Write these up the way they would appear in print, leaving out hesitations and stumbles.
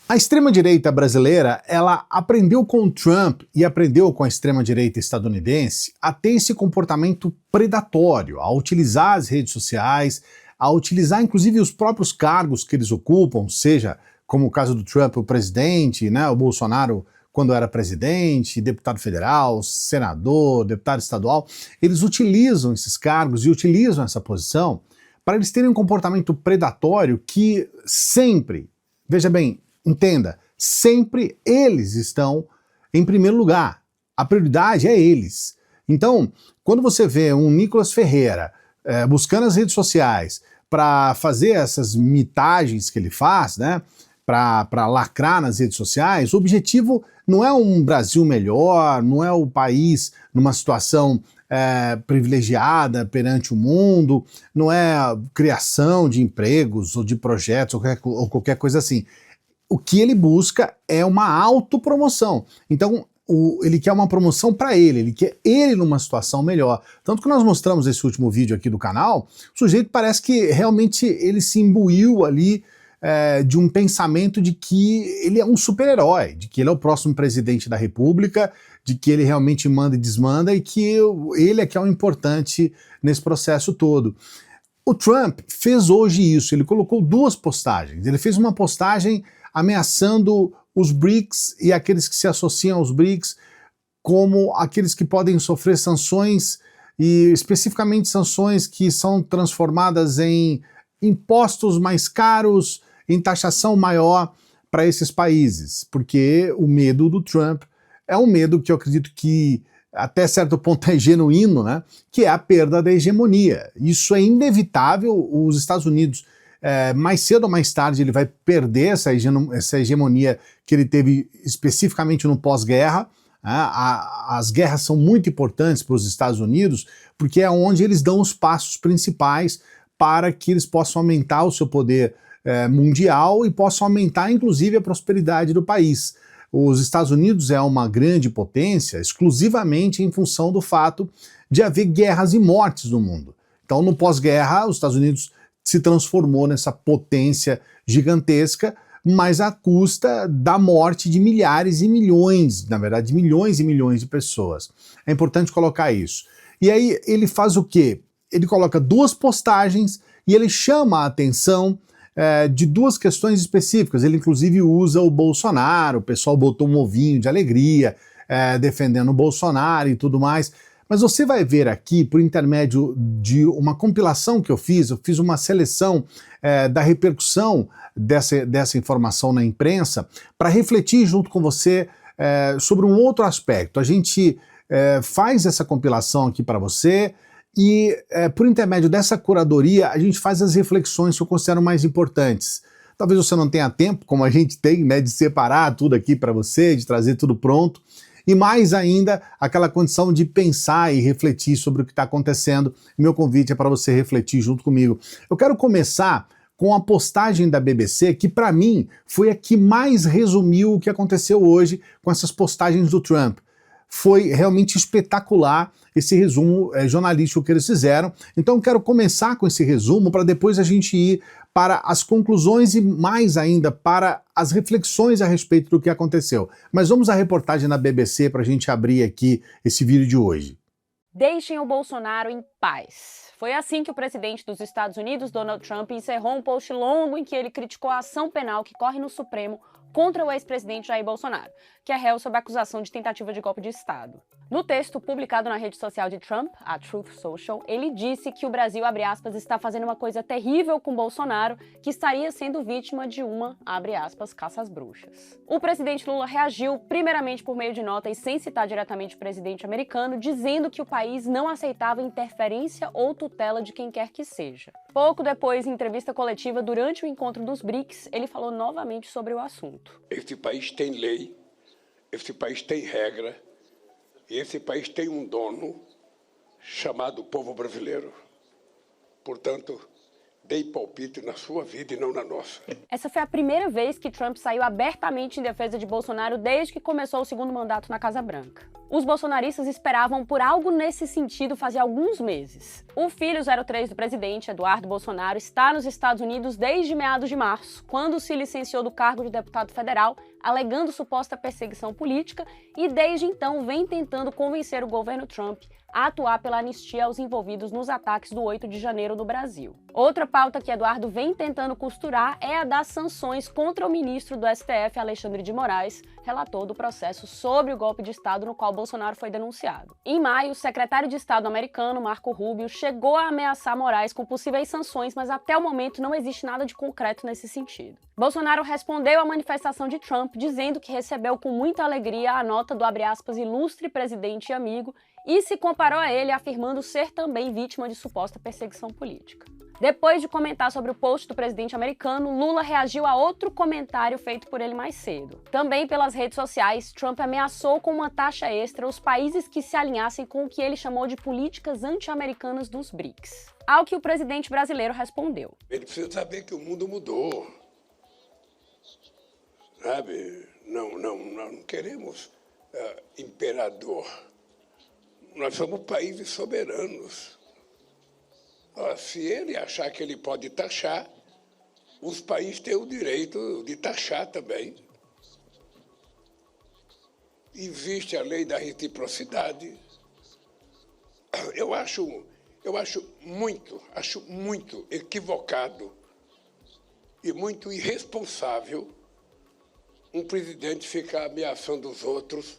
A extrema-direita brasileira, ela aprendeu com o Trump e aprendeu com a extrema-direita estadunidense a ter esse comportamento predatório, a utilizar as redes sociais, a utilizar inclusive os próprios cargos que eles ocupam, seja como o caso do Trump, o presidente, né, o Bolsonaro quando era presidente, deputado federal, senador, deputado estadual, eles utilizam esses cargos e utilizam essa posição para eles terem um comportamento predatório que sempre, veja bem, entenda, sempre eles estão em primeiro lugar. A prioridade é eles. Então, quando você vê um Nicolas Ferreira buscando as redes sociais para fazer essas mitagens que ele faz, né, para lacrar nas redes sociais, o objetivo não é um Brasil melhor, não é o país numa situação privilegiada perante o mundo, não é a criação de empregos ou de projetos ou qualquer coisa assim. O que ele busca é uma autopromoção. Então, ele quer uma promoção para ele quer ele numa situação melhor. Tanto que nós mostramos esse último vídeo aqui do canal, o sujeito parece que realmente ele se imbuiu ali de um pensamento de que ele é um super-herói, de que ele é o próximo presidente da República, de que ele realmente manda e desmanda e que ele é que é o importante nesse processo todo. O Trump fez hoje isso, ele colocou duas postagens. Ele fez uma postagem ameaçando os BRICS e aqueles que se associam aos BRICS como aqueles que podem sofrer sanções, e especificamente sanções que são transformadas em impostos mais caros, em taxação maior para esses países, porque o medo do Trump é um medo que eu acredito que até certo ponto é genuíno, né? Que é a perda da hegemonia. Isso é inevitável, os Estados Unidos mais cedo ou mais tarde ele vai perder essa hegemonia que ele teve especificamente no pós-guerra. As guerras são muito importantes para os Estados Unidos porque é onde eles dão os passos principais para que eles possam aumentar o seu poder mundial e possam aumentar inclusive a prosperidade do país. Os Estados Unidos é uma grande potência exclusivamente em função do fato de haver guerras e mortes no mundo. Então no pós-guerra os Estados Unidos se transformou nessa potência gigantesca, mas à custa da morte de milhares e milhões, na verdade, de milhões e milhões de pessoas. É importante colocar isso. E aí ele faz o quê? Ele coloca duas postagens e ele chama a atenção de duas questões específicas. Ele inclusive usa o Bolsonaro, o pessoal botou um ovinho de alegria, defendendo o Bolsonaro e tudo mais. Mas você vai ver aqui, por intermédio de uma compilação que eu fiz uma seleção da repercussão dessa informação na imprensa para refletir junto com você sobre um outro aspecto. A gente faz essa compilação aqui para você e, por intermédio dessa curadoria, a gente faz as reflexões que eu considero mais importantes. Talvez você não tenha tempo, como a gente tem, né, de separar tudo aqui para você, de trazer tudo pronto, e mais ainda, aquela condição de pensar e refletir sobre o que está acontecendo. Meu convite é para você refletir junto comigo. Eu quero começar com a postagem da BBC, que para mim foi a que mais resumiu o que aconteceu hoje com essas postagens do Trump. Foi realmente espetacular esse resumo jornalístico que eles fizeram. Então eu quero começar com esse resumo para depois a gente ir para as conclusões e mais ainda para as reflexões a respeito do que aconteceu. Mas vamos à reportagem na BBC para a gente abrir aqui esse vídeo de hoje. Deixem o Bolsonaro em paz. Foi assim que o presidente dos Estados Unidos, Donald Trump, encerrou um post longo em que ele criticou a ação penal que corre no Supremo contra o ex-presidente Jair Bolsonaro, que é réu sob acusação de tentativa de golpe de Estado. No texto publicado na rede social de Trump, a Truth Social, ele disse que o Brasil, abre aspas, está fazendo uma coisa terrível com Bolsonaro, que estaria sendo vítima de uma, abre aspas, caça às bruxas. O presidente Lula reagiu, primeiramente por meio de nota e sem citar diretamente o presidente americano, dizendo que o país não aceitava interferência ou tutela de quem quer que seja. Pouco depois, em entrevista coletiva durante o encontro dos BRICS, ele falou novamente sobre o assunto. Esse país tem lei, esse país tem regra, e esse país tem um dono chamado povo brasileiro. Portanto, dei palpite na sua vida e não na nossa. Essa foi a primeira vez que Trump saiu abertamente em defesa de Bolsonaro desde que começou o segundo mandato na Casa Branca. Os bolsonaristas esperavam por algo nesse sentido fazia alguns meses. O filho 03 do presidente, Eduardo Bolsonaro, está nos Estados Unidos desde meados de março, quando se licenciou do cargo de deputado federal, alegando suposta perseguição política, e desde então vem tentando convencer o governo Trump a atuar pela anistia aos envolvidos nos ataques do 8 de janeiro no Brasil. Outra pauta que Eduardo vem tentando costurar é a das sanções contra o ministro do STF, Alexandre de Moraes, relator do processo sobre o golpe de Estado no qual Bolsonaro foi denunciado. Em maio, o secretário de Estado americano, Marco Rubio, chegou a ameaçar Moraes com possíveis sanções, mas até o momento não existe nada de concreto nesse sentido. Bolsonaro respondeu à manifestação de Trump dizendo que recebeu com muita alegria a nota do, abre aspas, ilustre presidente e amigo, e se comparou a ele, afirmando ser também vítima de suposta perseguição política. Depois de comentar sobre o post do presidente americano, Lula reagiu a outro comentário feito por ele mais cedo. Também pelas redes sociais, Trump ameaçou com uma taxa extra os países que se alinhassem com o que ele chamou de políticas anti-americanas dos BRICS. Ao que o presidente brasileiro respondeu. Ele precisa saber que o mundo mudou. Sabe? Não queremos imperador. Nós somos países soberanos. Se ele achar que ele pode taxar, os países têm o direito de taxar também. Existe a lei da reciprocidade. Eu acho muito equivocado e muito irresponsável um presidente ficar ameaçando os outros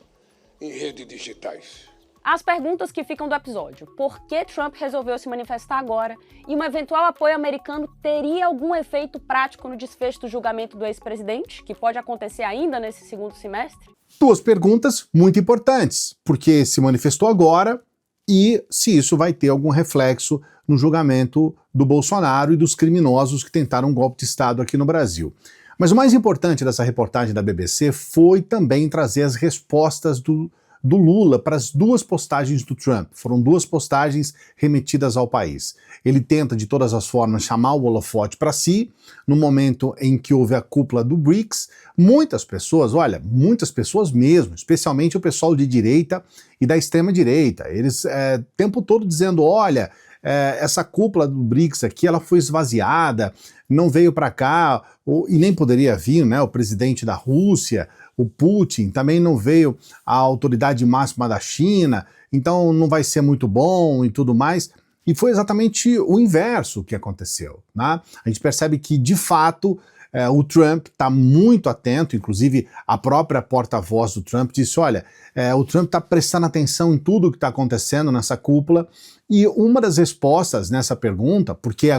em redes digitais. As perguntas que ficam do episódio: por que Trump resolveu se manifestar agora? E um eventual apoio americano teria algum efeito prático no desfecho do julgamento do ex-presidente, que pode acontecer ainda nesse segundo semestre? Duas perguntas muito importantes, porque se manifestou agora e se isso vai ter algum reflexo no julgamento do Bolsonaro e dos criminosos que tentaram um golpe de Estado aqui no Brasil. Mas o mais importante dessa reportagem da BBC foi também trazer as respostas do Lula para as duas postagens do Trump. Foram duas postagens remetidas ao país. Ele tenta, de todas as formas, chamar o holofote para si, no momento em que houve a cúpula do BRICS. Muitas pessoas mesmo, especialmente o pessoal de direita e da extrema-direita, eles o tempo todo dizendo, olha, essa cúpula do BRICS aqui, ela foi esvaziada, não veio para cá, e nem poderia vir, né, o presidente da Rússia, o Putin, também não veio a autoridade máxima da China, então não vai ser muito bom e tudo mais. E foi exatamente o inverso que aconteceu, né? A gente percebe que, de fato, o Trump está muito atento, inclusive a própria porta-voz do Trump disse, olha, o Trump está prestando atenção em tudo o que está acontecendo nessa cúpula, e uma das respostas nessa pergunta, por que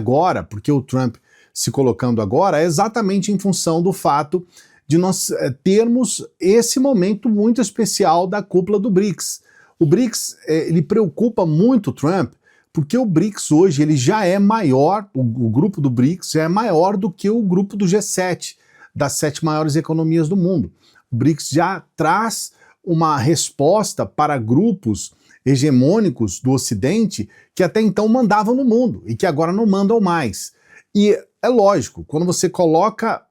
o Trump se colocando agora, é exatamente em função do fato de nós termos esse momento muito especial da cúpula do BRICS. O BRICS, ele preocupa muito o Trump, porque o BRICS hoje ele já é maior, o grupo do BRICS já é maior do que o grupo do G7, das 7 maiores economias do mundo. O BRICS já traz uma resposta para grupos hegemônicos do Ocidente que até então mandavam no mundo e que agora não mandam mais. E é lógico, quando você coloca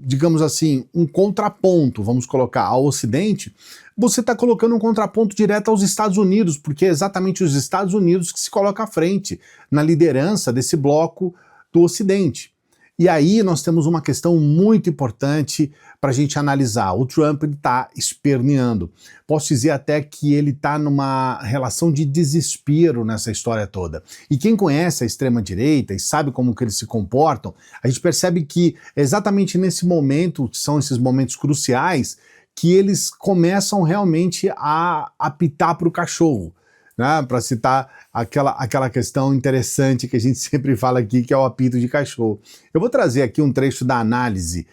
digamos assim, um contraponto, vamos colocar, ao Ocidente, você está colocando um contraponto direto aos Estados Unidos, porque é exatamente os Estados Unidos que se coloca à frente na liderança desse bloco do Ocidente. E aí nós temos uma questão muito importante para a gente analisar. O Trump está esperneando. Posso dizer até que ele está numa relação de desespero nessa história toda. E quem conhece a extrema-direita e sabe como que eles se comportam, a gente percebe que é exatamente nesse momento, que são esses momentos cruciais, que eles começam realmente a apitar para o cachorro. Né, para citar aquela questão interessante que a gente sempre fala aqui, que é o apito de cachorro. Eu vou trazer aqui um trecho da análise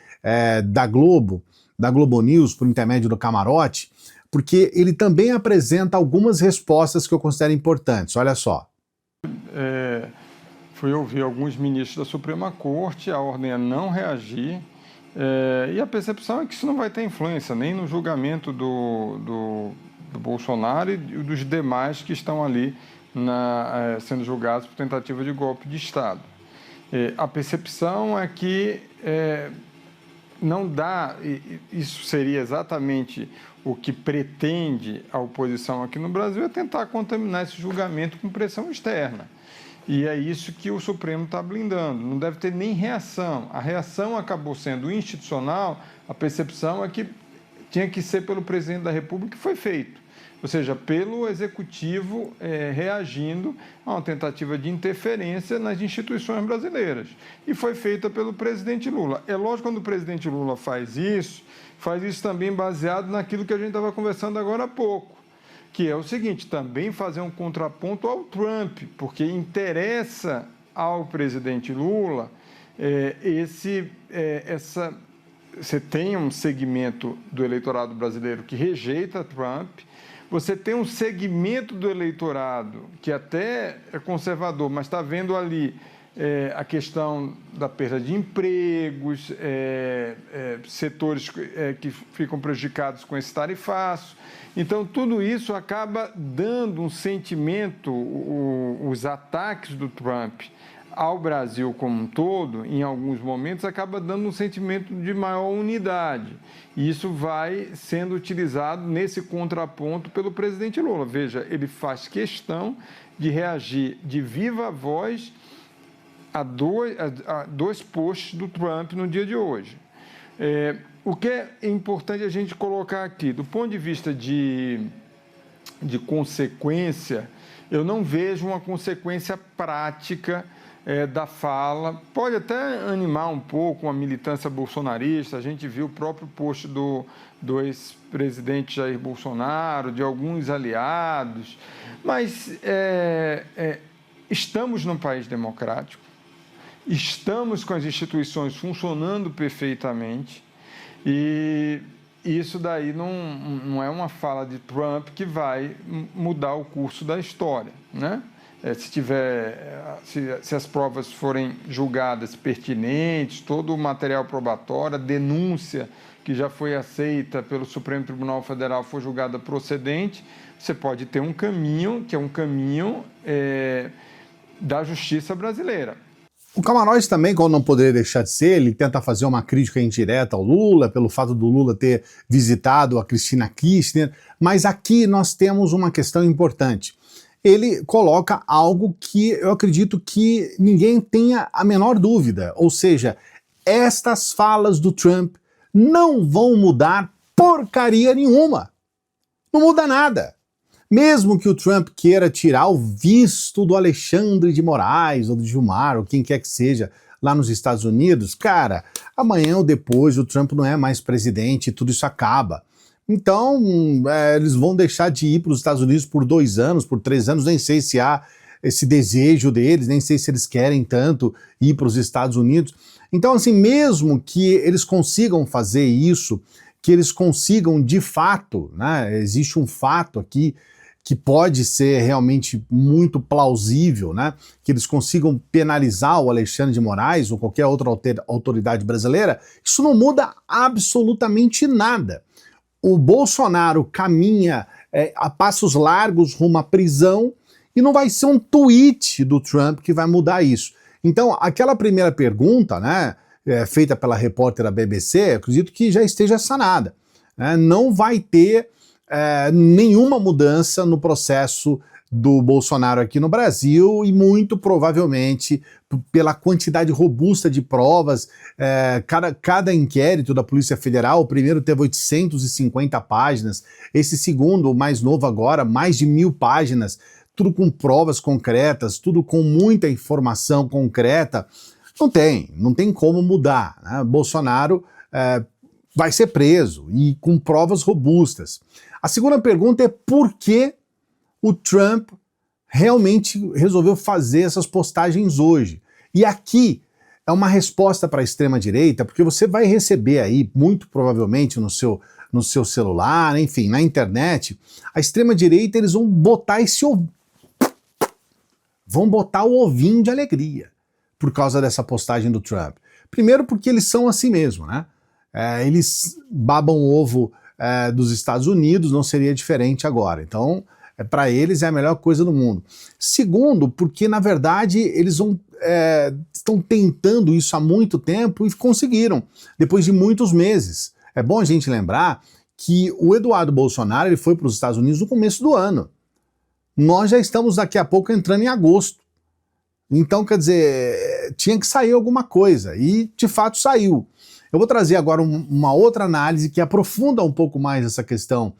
da Globo News, por intermédio do Camarote, porque ele também apresenta algumas respostas que eu considero importantes. Olha só. Fui ouvir alguns ministros da Suprema Corte, a ordem é não reagir, e a percepção é que isso não vai ter influência nem no julgamento do Bolsonaro e dos demais que estão ali sendo julgados por tentativa de golpe de Estado. A percepção é que não dá, isso seria exatamente o que pretende a oposição aqui no Brasil, é tentar contaminar esse julgamento com pressão externa. E é isso que o Supremo está blindando. Não deve ter nem reação. A reação acabou sendo institucional, a percepção é que tinha que ser pelo presidente da República, que foi feito. Ou seja, pelo Executivo reagindo a uma tentativa de interferência nas instituições brasileiras. E foi feita pelo presidente Lula. É lógico, quando o presidente Lula faz isso também baseado naquilo que a gente estava conversando agora há pouco, que é o seguinte, também fazer um contraponto ao Trump, porque interessa ao presidente Lula você tem um segmento do eleitorado brasileiro que rejeita Trump, você tem um segmento do eleitorado que até é conservador, mas está vendo ali a questão da perda de empregos, setores que ficam prejudicados com esse tarifaço. Então, tudo isso acaba dando um sentimento, os ataques do Trump ao Brasil como um todo, em alguns momentos, acaba dando um sentimento de maior unidade. E isso vai sendo utilizado nesse contraponto pelo presidente Lula. Veja, ele faz questão de reagir de viva voz a dois posts do Trump no dia de hoje. O que é importante a gente colocar aqui, do ponto de vista de consequência, eu não vejo uma consequência prática da fala. Pode até animar um pouco uma militância bolsonarista, a gente viu o próprio post do ex-presidente Jair Bolsonaro, de alguns aliados, mas estamos num país democrático, estamos com as instituições funcionando perfeitamente e isso daí não é uma fala de Trump que vai mudar o curso da história, né? Se as provas forem julgadas pertinentes, todo o material probatório, a denúncia que já foi aceita pelo Supremo Tribunal Federal for julgada procedente, você pode ter um caminho, que é um caminho da justiça brasileira. O Camarões também, como não poderia deixar de ser, ele tenta fazer uma crítica indireta ao Lula, pelo fato do Lula ter visitado a Cristina Kirchner, mas aqui nós temos uma questão importante. Ele coloca algo que eu acredito que ninguém tenha a menor dúvida, ou seja, estas falas do Trump não vão mudar porcaria nenhuma. Não muda nada. Mesmo que o Trump queira tirar o visto do Alexandre de Moraes ou do Gilmar ou quem quer que seja lá nos Estados Unidos, cara, amanhã ou depois o Trump não é mais presidente e tudo isso acaba. Então, eles vão deixar de ir para os Estados Unidos por 2 anos, por 3 anos, nem sei se há esse desejo deles, nem sei se eles querem tanto ir para os Estados Unidos. Então, assim, mesmo que eles consigam fazer isso, que eles consigam de fato, né, existe um fato aqui que pode ser realmente muito plausível, né, que eles consigam penalizar o Alexandre de Moraes ou qualquer outra autoridade brasileira, isso não muda absolutamente nada. O Bolsonaro caminha a passos largos rumo à prisão e não vai ser um tweet do Trump que vai mudar isso. Então, aquela primeira pergunta, né, feita pela repórter da BBC, eu acredito que já esteja sanada. Né? Não vai ter nenhuma mudança no processo do Bolsonaro aqui no Brasil e muito provavelmente pela quantidade robusta de provas, cada inquérito da Polícia Federal, o primeiro teve 850 páginas, esse segundo, o mais novo agora, mais de 1000 páginas, tudo com provas concretas, tudo com muita informação concreta, não tem como mudar, né? Bolsonaro vai ser preso e com provas robustas. A segunda pergunta é por que o Trump realmente resolveu fazer essas postagens hoje. E aqui é uma resposta para a extrema-direita, porque você vai receber aí, muito provavelmente no seu celular, enfim, na internet, a extrema-direita eles vão botar vão botar o ovinho de alegria por causa dessa postagem do Trump. Primeiro porque eles são assim mesmo, né? Eles babam o ovo dos Estados Unidos, não seria diferente agora. Então, Para eles é a melhor coisa do mundo. Segundo, porque na verdade eles estão tentando isso há muito tempo e conseguiram, depois de muitos meses. É bom a gente lembrar que o Eduardo Bolsonaro ele foi para os Estados Unidos no começo do ano. Nós já estamos daqui a pouco entrando em agosto. Então, quer dizer, tinha que sair alguma coisa, e de fato saiu. Eu vou trazer agora uma outra análise que aprofunda um pouco mais essa questão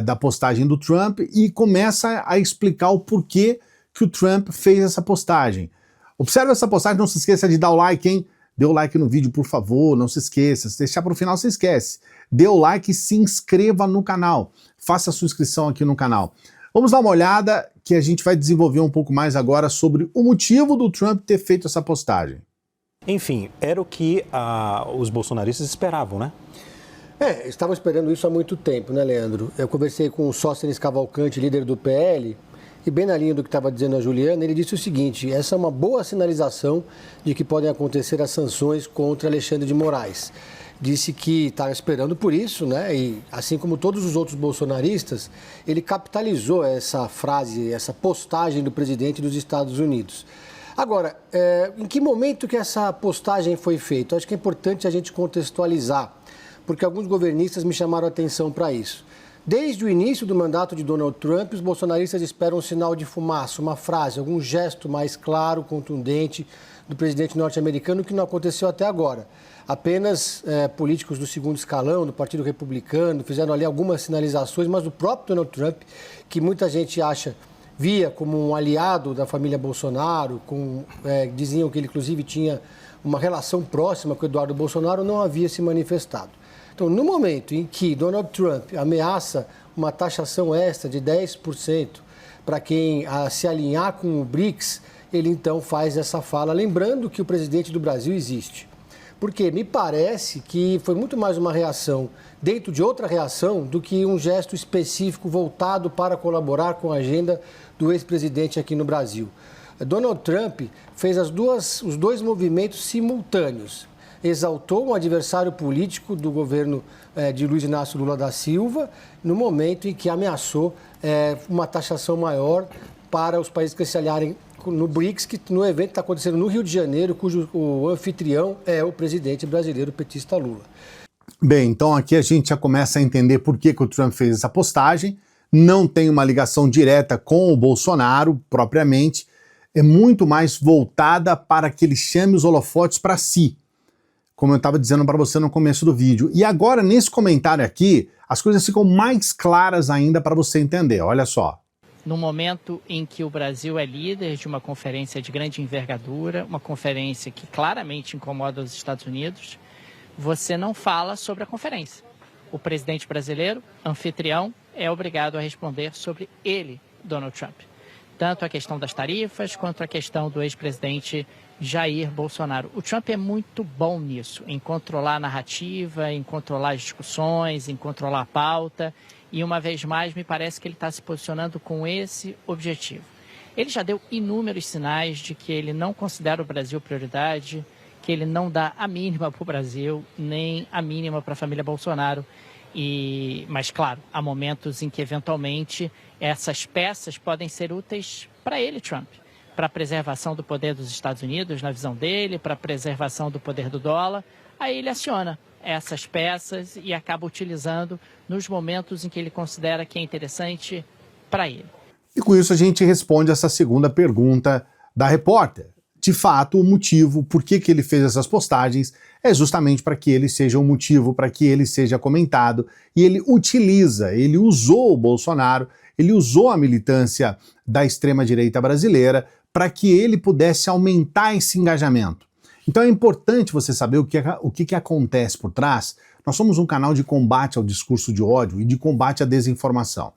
da postagem do Trump e começa a explicar o porquê que o Trump fez essa postagem. Observe essa postagem, não se esqueça de dar o like, hein? Dê o like no vídeo, por favor, não se esqueça. Se deixar para o final, você esquece. Dê o like e se inscreva no canal. Faça a sua inscrição aqui no canal. Vamos dar uma olhada que a gente vai desenvolver um pouco mais agora sobre o motivo do Trump ter feito essa postagem. Enfim, era o que os bolsonaristas esperavam, né? Estavam esperando isso há muito tempo, né, Leandro? Eu conversei com o Sóstenes Cavalcante, líder do PL, e bem na linha do que estava dizendo a Juliana, ele disse o seguinte: essa é uma boa sinalização de que podem acontecer as sanções contra Alexandre de Moraes. Disse que estava esperando por isso, né? E assim como todos os outros bolsonaristas, ele capitalizou essa frase, essa postagem do presidente dos Estados Unidos. Agora, em que momento que essa postagem foi feita? Acho que é importante a gente contextualizar, porque alguns governistas me chamaram a atenção para isso. Desde o início do mandato de Donald Trump, os bolsonaristas esperam um sinal de fumaça, uma frase, algum gesto mais claro, contundente do presidente norte-americano, que não aconteceu até agora. Apenas políticos do segundo escalão, do Partido Republicano, fizeram ali algumas sinalizações, mas o próprio Donald Trump, que muita gente via como um aliado da família Bolsonaro, diziam que ele inclusive tinha uma relação próxima com o Eduardo Bolsonaro, não havia se manifestado. Então, no momento em que Donald Trump ameaça uma taxação extra de 10% para quem se alinhar com o BRICS, ele então faz essa fala, lembrando que o presidente do Brasil existe. Porque me parece que foi muito mais uma reação dentro de outra reação do que um gesto específico voltado para colaborar com a agenda do ex-presidente aqui no Brasil. Donald Trump fez os dois movimentos simultâneos. Exaltou um adversário político do governo de Luiz Inácio Lula da Silva no momento em que ameaçou uma taxação maior para os países que se aliarem no BRICS, que no evento está acontecendo no Rio de Janeiro, cujo o anfitrião é o presidente brasileiro petista Lula. Bem, então aqui a gente já começa a entender por que o Trump fez essa postagem. Não tem uma ligação direta com o Bolsonaro, propriamente. É muito mais voltada para que ele chame os holofotes para si, como eu estava dizendo para você no começo do vídeo. E agora, nesse comentário aqui, as coisas ficam mais claras ainda para você entender. Olha só. No momento em que o Brasil é líder de uma conferência de grande envergadura, uma conferência que claramente incomoda os Estados Unidos, você não fala sobre a conferência. O presidente brasileiro, anfitrião, é obrigado a responder sobre ele, Donald Trump. Tanto a questão das tarifas, quanto a questão do ex-presidente Jair Bolsonaro. O Trump é muito bom nisso, em controlar a narrativa, em controlar as discussões, em controlar a pauta. E, uma vez mais, me parece que ele está se posicionando com esse objetivo. Ele já deu inúmeros sinais de que ele não considera o Brasil prioridade, que ele não dá a mínima para o Brasil, nem a mínima para a família Bolsonaro. Mas, claro, há momentos em que, eventualmente, essas peças podem ser úteis para ele, Trump, para a preservação do poder dos Estados Unidos, na visão dele, para a preservação do poder do dólar. Aí ele aciona essas peças e acaba utilizando nos momentos em que ele considera que é interessante para ele. E com isso a gente responde essa segunda pergunta da repórter. De fato, o motivo por que ele fez essas postagens é justamente para que ele seja um motivo, para que ele seja comentado, e ele usou o Bolsonaro, ele usou a militância da extrema-direita brasileira para que ele pudesse aumentar esse engajamento. Então é importante você saber o que acontece por trás. Nós somos um canal de combate ao discurso de ódio e de combate à desinformação.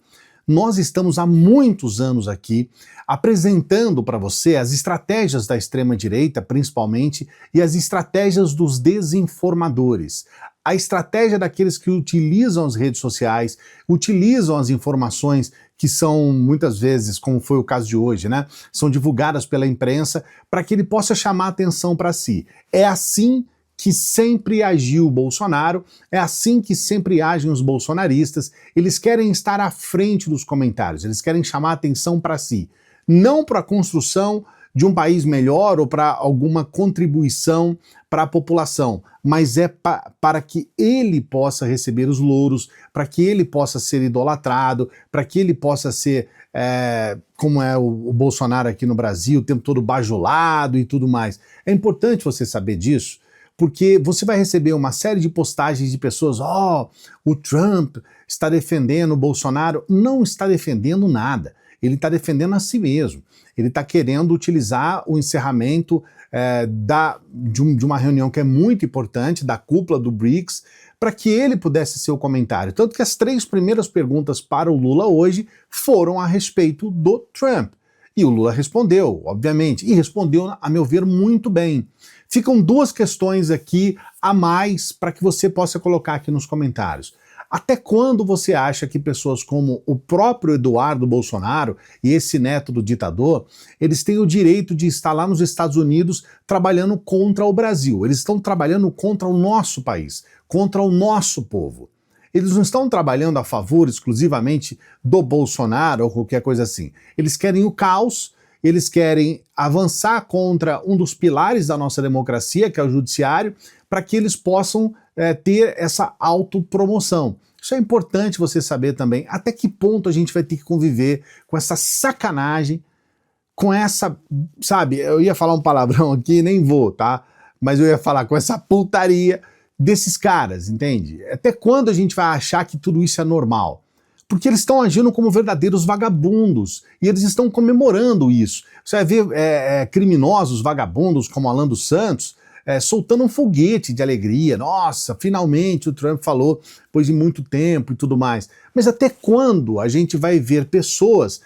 Nós estamos há muitos anos aqui apresentando para você as estratégias da extrema-direita, principalmente, e as estratégias dos desinformadores. A estratégia daqueles que utilizam as redes sociais, utilizam as informações que são, muitas vezes, como foi o caso de hoje, né, são divulgadas pela imprensa para que ele possa chamar atenção para si. É assim que sempre agiu o Bolsonaro, é assim que sempre agem os bolsonaristas. Eles querem estar à frente dos comentários, eles querem chamar a atenção para si, não para a construção de um país melhor ou para alguma contribuição para a população, mas é para que ele possa receber os louros, para que ele possa ser idolatrado, para que ele possa ser, como é o Bolsonaro aqui no Brasil, o tempo todo bajulado e tudo mais. É importante você saber disso, porque você vai receber uma série de postagens de pessoas, o Trump está defendendo o Bolsonaro. Não está defendendo nada, ele está defendendo a si mesmo. Ele está querendo utilizar o encerramento de uma reunião que é muito importante, da cúpula do BRICS, para que ele pudesse ser o comentário. Tanto que as 3 primeiras perguntas para o Lula hoje foram a respeito do Trump. E o Lula respondeu, obviamente, e respondeu, a meu ver, muito bem. Ficam 2 questões aqui a mais para que você possa colocar aqui nos comentários. Até quando você acha que pessoas como o próprio Eduardo Bolsonaro e esse neto do ditador, eles têm o direito de estar lá nos Estados Unidos trabalhando contra o Brasil? Eles estão trabalhando contra o nosso país, contra o nosso povo. Eles não estão trabalhando a favor exclusivamente do Bolsonaro ou qualquer coisa assim. Eles querem o caos, eles querem avançar contra um dos pilares da nossa democracia, que é o judiciário, para que eles possam ter essa autopromoção. Isso é importante você saber também, até que ponto a gente vai ter que conviver com essa sacanagem, com essa, sabe, eu ia falar um palavrão aqui, nem vou, tá? Mas eu ia falar com essa putaria desses caras, entende? Até quando a gente vai achar que tudo isso é normal? Porque eles estão agindo como verdadeiros vagabundos, e eles estão comemorando isso. Você vai ver criminosos vagabundos como Alan dos Santos, soltando um foguete de alegria. Nossa, finalmente o Trump falou depois de muito tempo e tudo mais. Mas até quando a gente vai ver pessoas,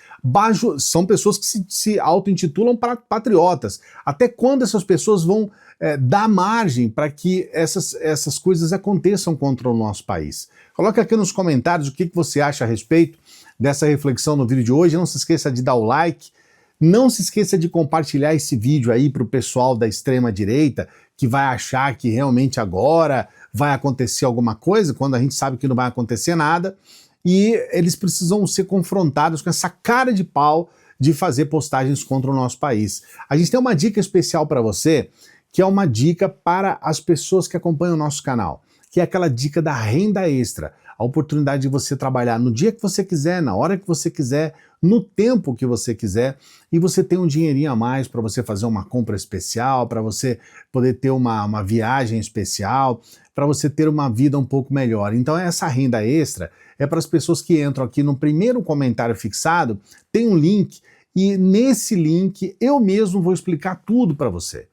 são pessoas que se auto-intitulam patriotas, até quando essas pessoas vão dar margem para que essas coisas aconteçam contra o nosso país? Coloca aqui nos comentários o que você acha a respeito dessa reflexão no vídeo de hoje. Não se esqueça de dar o like. Não se esqueça de compartilhar esse vídeo aí para o pessoal da extrema-direita que vai achar que realmente agora vai acontecer alguma coisa, quando a gente sabe que não vai acontecer nada, e eles precisam ser confrontados com essa cara de pau de fazer postagens contra o nosso país. A gente tem uma dica especial para você, que é uma dica para as pessoas que acompanham o nosso canal, que é aquela dica da renda extra, a oportunidade de você trabalhar no dia que você quiser, na hora que você quiser, no tempo que você quiser, e você tem um dinheirinho a mais para você fazer uma compra especial, para você poder ter uma viagem especial, para você ter uma vida um pouco melhor. Então essa renda extra é para as pessoas que entram aqui no primeiro comentário fixado, tem um link, e nesse link eu mesmo vou explicar tudo para você.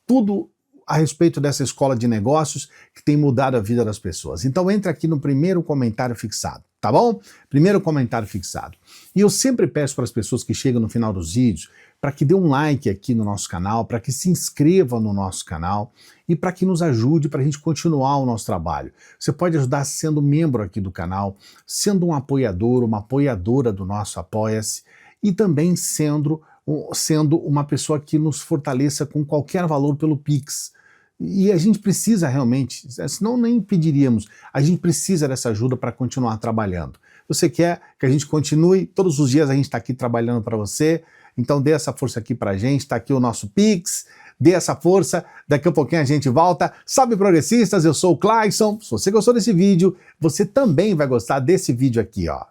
Tudo a respeito dessa escola de negócios que tem mudado a vida das pessoas. Então entra aqui no primeiro comentário fixado, tá bom? Primeiro comentário fixado. E eu sempre peço para as pessoas que chegam no final dos vídeos para que dê um like aqui no nosso canal, para que se inscreva no nosso canal e para que nos ajude para a gente continuar o nosso trabalho. Você pode ajudar sendo membro aqui do canal, sendo um apoiador, uma apoiadora do nosso Apoia-se e também sendo uma pessoa que nos fortaleça com qualquer valor pelo Pix. E a gente precisa realmente, senão nem pediríamos, a gente precisa dessa ajuda para continuar trabalhando. Você quer que a gente continue? Todos os dias a gente está aqui trabalhando para você, então dê essa força aqui para a gente, está aqui o nosso Pix, dê essa força, daqui a pouquinho a gente volta. Salve progressistas, eu sou o Clayson, se você gostou desse vídeo, você também vai gostar desse vídeo aqui, ó.